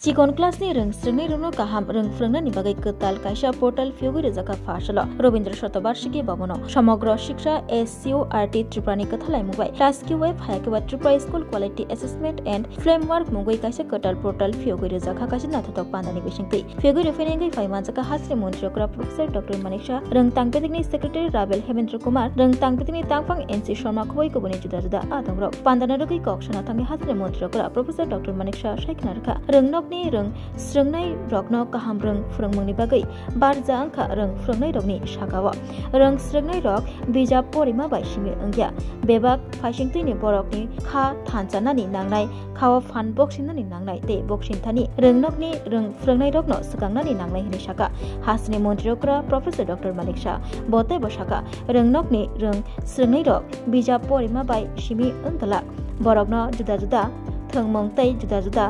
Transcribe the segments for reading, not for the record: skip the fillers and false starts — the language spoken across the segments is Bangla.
चिकन क्लास नि रों स्रोंनाय रोंनो गाहाम रों फोरोंनायनि बागै गोताल कायसा पर्टाल फिउगुरि जाका फासल रवीन्द्र शतबार्षिकी भवन समग्र शिक्षा SCORT त्रिपुरानि कथालाय मुबाय क्लास की वेब हायकेबा Tripura school quality assessment and framework मुगै कायसा गोताल पर्टाल फिउगुरि जाका कायसा नाथाथक पान्दानि बिसिंति फिउगुरि फैनायगै फाइमान जाका हास्रि मन्त्रिकरा प्रोफेसर डॉक्टर मानिक शाह रों तांगपेदिकनि सेक्रेटारि राबेल हेमेंद्र कुमार रों तांगपेदिकनि तांगफां NC शर्मा खबै गुबुनि जुदा जुदा आदंग्र पान्दाना रगै कक्षना थांगै हास्रि मन्त्रिकरा प्रोफेसर डॉक्टर मानिक शाह सायखना रखा रों रों स्रोंनाय रगनो गाहाम रों फोरोंमुंनि बागै बारजा अंखा रों फोरोंनाय रगनि सागाव रों स्रोंनाय रग बिजाब परिमा बायसिमि अंगिया बेबाग फाइसिंथैनि बरकनि खा थानजानानि नांनाय खावा फान बक्सिंनानि नांनाय ते बक्सिंथानि रोंनकनि रों फोरोंनाय रगनो सगांनानि नांनाय हनि सागा हासनि मन्त्रिकरा प्रोफेसर डॉक्टर मानिक शाह बते बसाका रोंनकनि रों स्रोंनाय रग बिजाब परिमा बायसिमि अंगला बरकनो जुदा जुदा थंमंगतै जुदा जुदा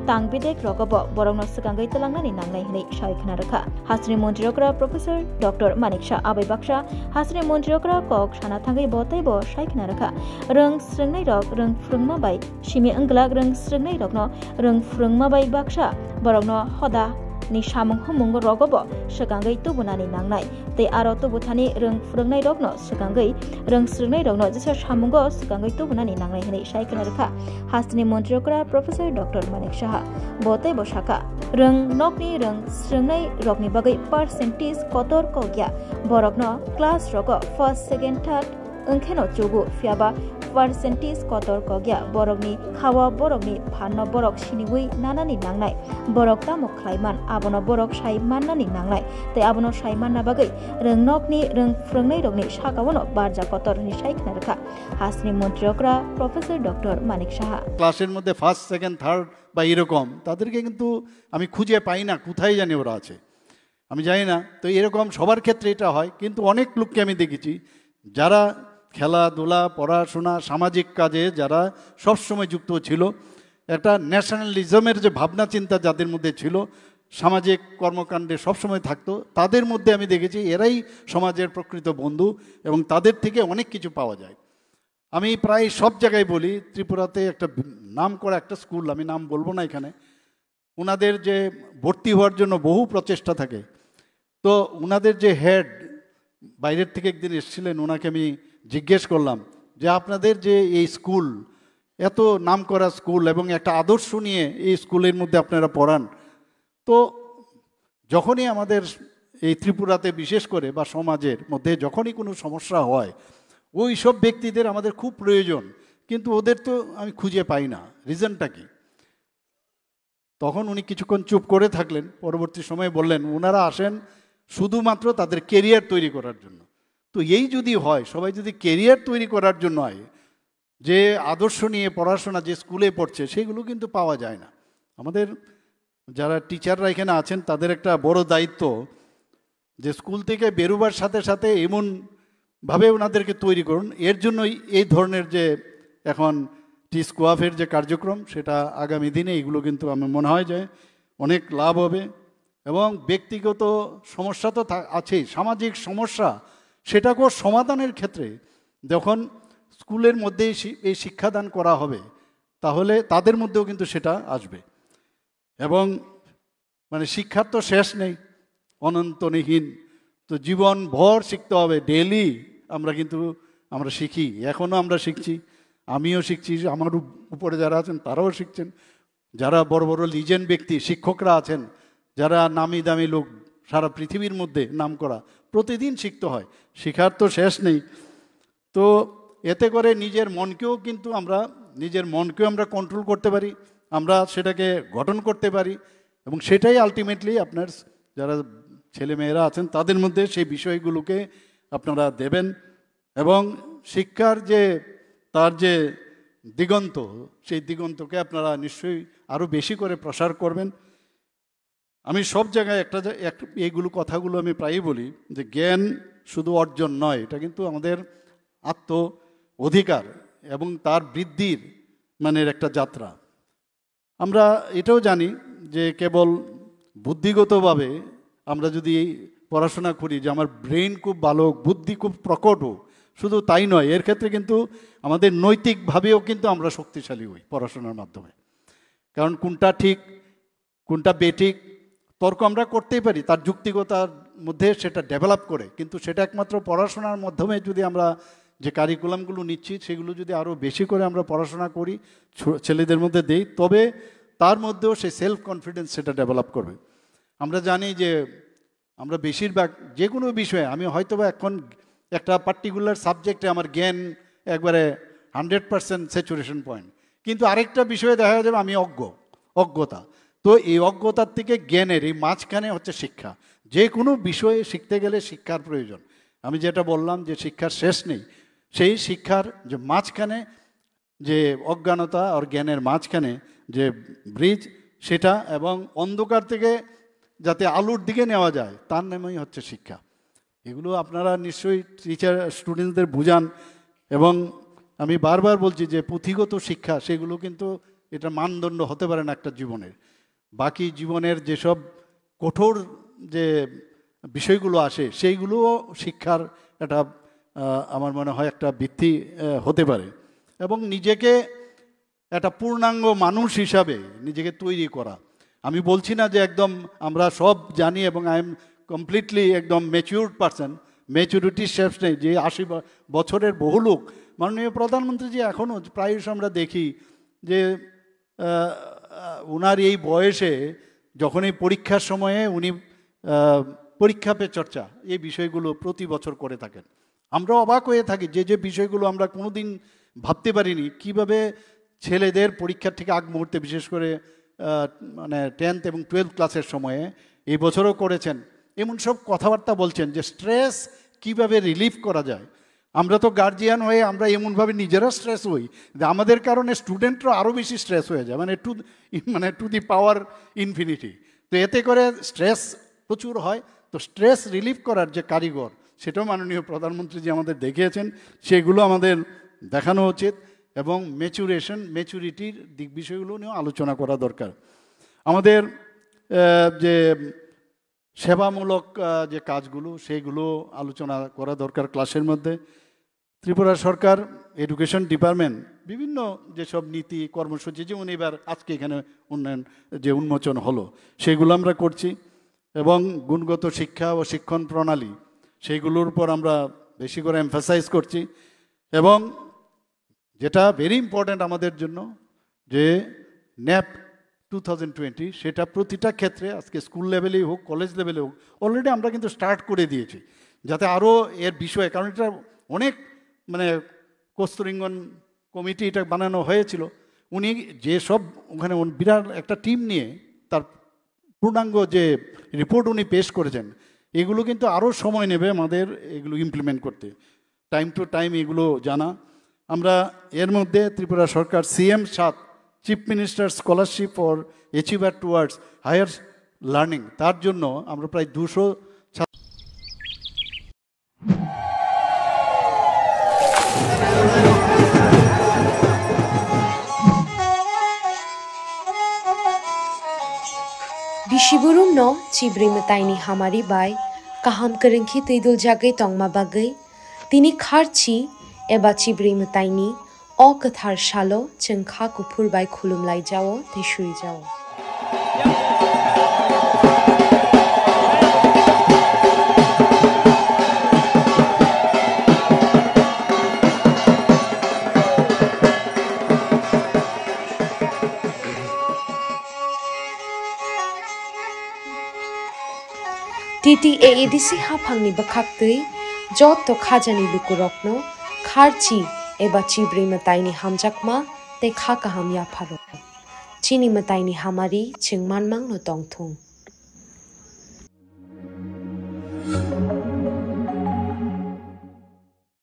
तांगबेदेक रगब बरंनो सगांगै तलांनानि नांनाय हनै सायखना रखा हास्रि मन्त्रिकरा प्रोफेसर डॉक्टर मानिक शाह आबै बाक्सा हास्रि मन्त्रिकरा कक साना थांगै बतै ब सायखना रखा रों स्रोंनाय रग रों फोरोंमा बाय सिमि अंगलाग रों स्रोंनाय रगनो रों फोरोंमा बाय बाक्सा बरंनो हदा नि सामुं हमंग रगब सगांगै तुबुनानि नांनाय ते आरो तुबुथानि रों फोरोंनाय रगनो सगांगै रों स्रोंनाय रगनो जेसा सामुंग सगांगै तुबुनानि नांनाय हनै सायखना रखा हास्नि मन्त्रिकरा प्रोफेसर डॉक्टर मानिक शाह बते बसाका रों नकनि रों स्रोंनाय रगनि बागै परसेंटेज कतर कगिया बरकनो क्लास रग फर्स्ट सेकेंड थर्ड अंखेनो चुगु फियाबा परसेंटेज कतर कगिया बरकनि खावा बरकनि फानो बरक सिनिगुइ नानानि नांनाय बरक तामो ख्लाइमान आबनो बरक साइमाननानि नांनाय ते आबनो साइमानना बागै रों नकनि रों फोरोंनाय रगनि सागावनो बारजा कतर नि सायखना रखा हासनि मन्त्रिकरा प्रोफेसर डॉक्टर मानिक शाह ক্লাসের মধ্যে ফার্স্ট সেকেন্ড থার্ড বা এরকম তাদেরকে কিন্তু আমি খুঁজে পাই না কোথায় জানি ওরা আছে আমি জানি না তো এরকম সবার ক্ষেত্রে এটা হয় কিন্তু অনেক লোককে আমি দেখেছি যারা খেলাধুলা পড়াশোনা সামাজিক কাজে যারা সবসময় যুক্ত ছিল একটা ন্যাশনালিজমের যে ভাবনা চিন্তা যাদের মধ্যে ছিল সামাজিক কর্মকাণ্ডে সবসময় থাকতো তাদের মধ্যে আমি দেখেছি এরাই সমাজের প্রকৃত বন্ধু এবং তাদের থেকে অনেক কিছু পাওয়া যায় আমি প্রায় সব জায়গায় বলি ত্রিপুরাতে একটা নাম করা একটা স্কুল আমি নাম বলবো না এখানে ওনাদের যে ভর্তি হওয়ার জন্য বহু প্রচেষ্টা থাকে তো ওনাদের যে হেড বাইরের থেকে একদিন এসেছিলেন ওনাকে আমি জিজ্ঞেস করলাম যে আপনাদের যে এই স্কুল এত নাম করা স্কুল এবং একটা আদর্শ নিয়ে এই স্কুলের মধ্যে আপনারা পড়ান তো যখনই আমাদের এই ত্রিপুরাতে বিশেষ করে বা সমাজের মধ্যে যখনই কোনো সমস্যা হয় ওই সব ব্যক্তিদের আমাদের খুব প্রয়োজন কিন্তু ওদের তো আমি খুঁজে পাই না রিজনটা কি তখন উনি কিছুক্ষণ চুপ করে থাকলেন পরবর্তী সময়ে বললেন ওনারা আসেন শুধুমাত্র তাদের কেরিয়ার তৈরি করার জন্য তো এই যদি হয় সবাই যদি কেরিয়ার তৈরি করার জন্য হয় যে আদর্শ নিয়ে পড়াশোনা যে স্কুলে পড়ছে সেগুলো কিন্তু পাওয়া যায় না আমাদের যারা টিচাররা এখানে আছেন তাদের একটা বড় দায়িত্ব যে স্কুল থেকে বেরোবার সাথে সাথে এমনভাবে ওনাদেরকে তৈরি করুন এর জন্যই এই ধরনের যে এখন টিস্কোয়াফের যে কার্যক্রম সেটা আগামী দিনে এগুলো কিন্তু আমার মনে হয় যে অনেক লাভ হবে এবং ব্যক্তিগত সমস্যা তো আছেই সামাজিক সমস্যা সেটাকেও সমাধানের ক্ষেত্রে যখন স্কুলের মধ্যে এই শিক্ষাদান করা হবে তাহলে তাদের মধ্যেও কিন্তু সেটা আসবে এবং মানে শিক্ষার তো শেষ নেই অনন্তহীন তো জীবনভর শিখতে হবে ডেইলি আমরা শিখি এখনও আমরা শিখছি আমিও শিখছি আমার উপরে যারা আছেন তারাও শিখছেন যারা বড় বড় লিজেন্ড ব্যক্তি শিক্ষকরা আছেন যারা নামি দামি লোক সারা পৃথিবীর মধ্যে নাম করা প্রতিদিন শিখতে হয় শেখার তো শেষ নেই তো এতে করে নিজের মনকেও আমরা কন্ট্রোল করতে পারি আমরা সেটাকে গঠন করতে পারি এবং সেটাই আলটিমেটলি আপনার যারা ছেলেমেয়েরা আছেন তাদের মধ্যে সেই বিষয়গুলোকে আপনারা দেবেন এবং শিক্ষার যে তার যে দিগন্ত সেই দিগন্তকে আপনারা নিশ্চয়ই আরও বেশি করে প্রসার করবেন আমি সব জায়গায় এইগুলো কথাগুলো আমি প্রায়ই বলি যে জ্ঞান শুধু অর্জন নয় এটা কিন্তু আমাদের আত্ম অধিকার এবং তার বৃদ্ধির মানের একটা যাত্রা আমরা এটাও জানি যে কেবল বুদ্ধিগতভাবে আমরা যদি পড়াশোনা করি যে আমার ব্রেন খুব ভালো বুদ্ধি খুব প্রকট হোক শুধু তাই নয় এর ক্ষেত্রে কিন্তু আমাদের নৈতিকভাবেও কিন্তু আমরা শক্তিশালী হই পড়াশোনার মাধ্যমে কারণ কোনটা ঠিক কোনটা বেঠিক তর্ক আমরা করতেই পারি, তার যুক্তিগতার মধ্যে সেটা ডেভেলপ করে, কিন্তু সেটা একমাত্র পড়াশোনার মাধ্যমে যদি আমরা যে কারিকুলামগুলো নিচ্ছি সেগুলো যদি আরও বেশি করে আমরা পড়াশোনা করি, ছেলেদের মধ্যে দেই, তবে তার মধ্যেও সেই সেলফ কনফিডেন্স সেটা ডেভেলপ করবে। আমরা জানি যে আমরা বেশিরভাগ যে কোনো বিষয়ে, আমি হয়তোবা এখন একটা পার্টিকুলার সাবজেক্টে আমার জ্ঞান একবারে 100% স্যাচুরেশন পয়েন্ট, কিন্তু আরেকটা বিষয়ে দেখা যাবে আমি অজ্ঞতা। তো এই অজ্ঞতার থেকে জ্ঞানের এই মাঝখানে হচ্ছে শিক্ষা। যে কোনো বিষয়ে শিখতে গেলে শিক্ষার প্রয়োজন। আমি যেটা বললাম যে শিক্ষার শেষ নেই, সেই শিক্ষার যে মাঝখানে যে অজ্ঞানতা আর জ্ঞানের মাঝখানে যে ব্রিজ সেটা, এবং অন্ধকার থেকে যাতে আলোর দিকে নেওয়া যায় তার নামই হচ্ছে শিক্ষা। এগুলো আপনারা নিশ্চয়ই টিচার স্টুডেন্টদের বুঝান, এবং আমি বারবার বলছি যে পুঁথিগত শিক্ষা সেগুলো কিন্তু এটা মানদণ্ড হতে পারে না একটা জীবনের। বাকি জীবনের যেসব কঠোর যে বিষয়গুলো আসে সেইগুলোও শিক্ষার একটা আমার মনে হয় একটা ভিত্তি হতে পারে, এবং নিজেকে একটা পূর্ণাঙ্গ মানুষ হিসাবে নিজেকে তৈরি করা। আমি বলছি না যে একদম আমরা সব জানি এবং আই এম কমপ্লিটলি একদম ম্যাচিউরড পারসন, ম্যাচুরিটির শেষ নেই। যে 80 বছরের বহু লোক, মাননীয় প্রধানমন্ত্রী যে এখনও প্রায়শ আমরা দেখি যে ওনার এই বয়সে যখন এই পরীক্ষার সময়ে উনি পরীক্ষা পে চর্চা এই বিষয়গুলো প্রতি বছর করে থাকেন। আমরা অবাক হয়ে থাকি যে বিষয়গুলো আমরা কোনোদিন ভাবতে পারিনি, কিভাবে ছেলেদের পরীক্ষার ঠিক আগ মুহূর্তে, বিশেষ করে মানে 10th এবং 12th ক্লাসের সময়ে এই বছরও করেছেন, এমন সব কথাবার্তা বলছেন যে স্ট্রেস কিভাবে রিলিফ করা যায়। আমরা তো গার্জিয়ান হয়ে আমরা এমনভাবে নিজেরা স্ট্রেস হই যে আমাদের কারণে স্টুডেন্টরা আরও বেশি স্ট্রেস হয়ে যায়, মানে টু দি পাওয়ার ইনফিনিটি। তো এতে করে স্ট্রেস প্রচুর হয়। তো স্ট্রেস রিলিফ করার যে কারিগর সেটাও মাননীয় প্রধানমন্ত্রী যে আমাদের দেখিয়েছেন, সেগুলো আমাদের দেখানো উচিত, এবং ম্যাচুরিটির দিক বিষয়গুলো নিয়েও আলোচনা করা দরকার। আমাদের যে সেবামূলক যে কাজগুলো সেইগুলো আলোচনা করা দরকার ক্লাসের মধ্যে। ত্রিপুরা সরকার এডুকেশন ডিপার্টমেন্ট বিভিন্ন যেসব নীতি কর্মসূচি, যেমন এবার আজকে এখানে উন্নয়ন যে উন্মোচন হলো সেগুলো আমরা করছি, এবং গুণগত শিক্ষা ও শিক্ষণ প্রণালী সেইগুলোর উপর আমরা বেশি করে এমফাসাইজ করছি। এবং যেটা ভেরি ইম্পর্ট্যান্ট আমাদের জন্য যে ন্যাপ 2020 সেটা প্রতিটা ক্ষেত্রে, আজকে স্কুল লেভেলেই হোক কলেজ লেভেলে হোক, অলরেডি আমরা কিন্তু স্টার্ট করে দিয়েছি, যাতে আরও এর বিষয়ে, কারণ এটা অনেক মানে কস্তুরীঙ্গন কমিটি এটা বানানো হয়েছিল, উনি যে সব ওখানে বিরাট একটা টিম নিয়ে তার পূর্ণাঙ্গ যে রিপোর্ট উনি পেশ করেছেন, এগুলো কিন্তু আরও সময় নেবে আমাদের এগুলো ইমপ্লিমেন্ট করতে, টাইম টু টাইম এগুলো জানা। আমরা এর মধ্যে ত্রিপুরা সরকার CM7 chief minister scholarship for achiever towards higher learning, তার জন্য আমরা প্রায় 200 Bishiburum no chibri mataini hamari bai kaham kerengki tuidul jagai tongma bagai tini kharchi eba chibri mataini o kathar shalo chengkha kupur bai khulum lai jao teshui jao TTAEDC hapangni bakhaktui jotto khajani lukurokno kharchi eba chibri mataini hamjakma te khakaham yapharo chini mataini hamari chingmanmang no tongthung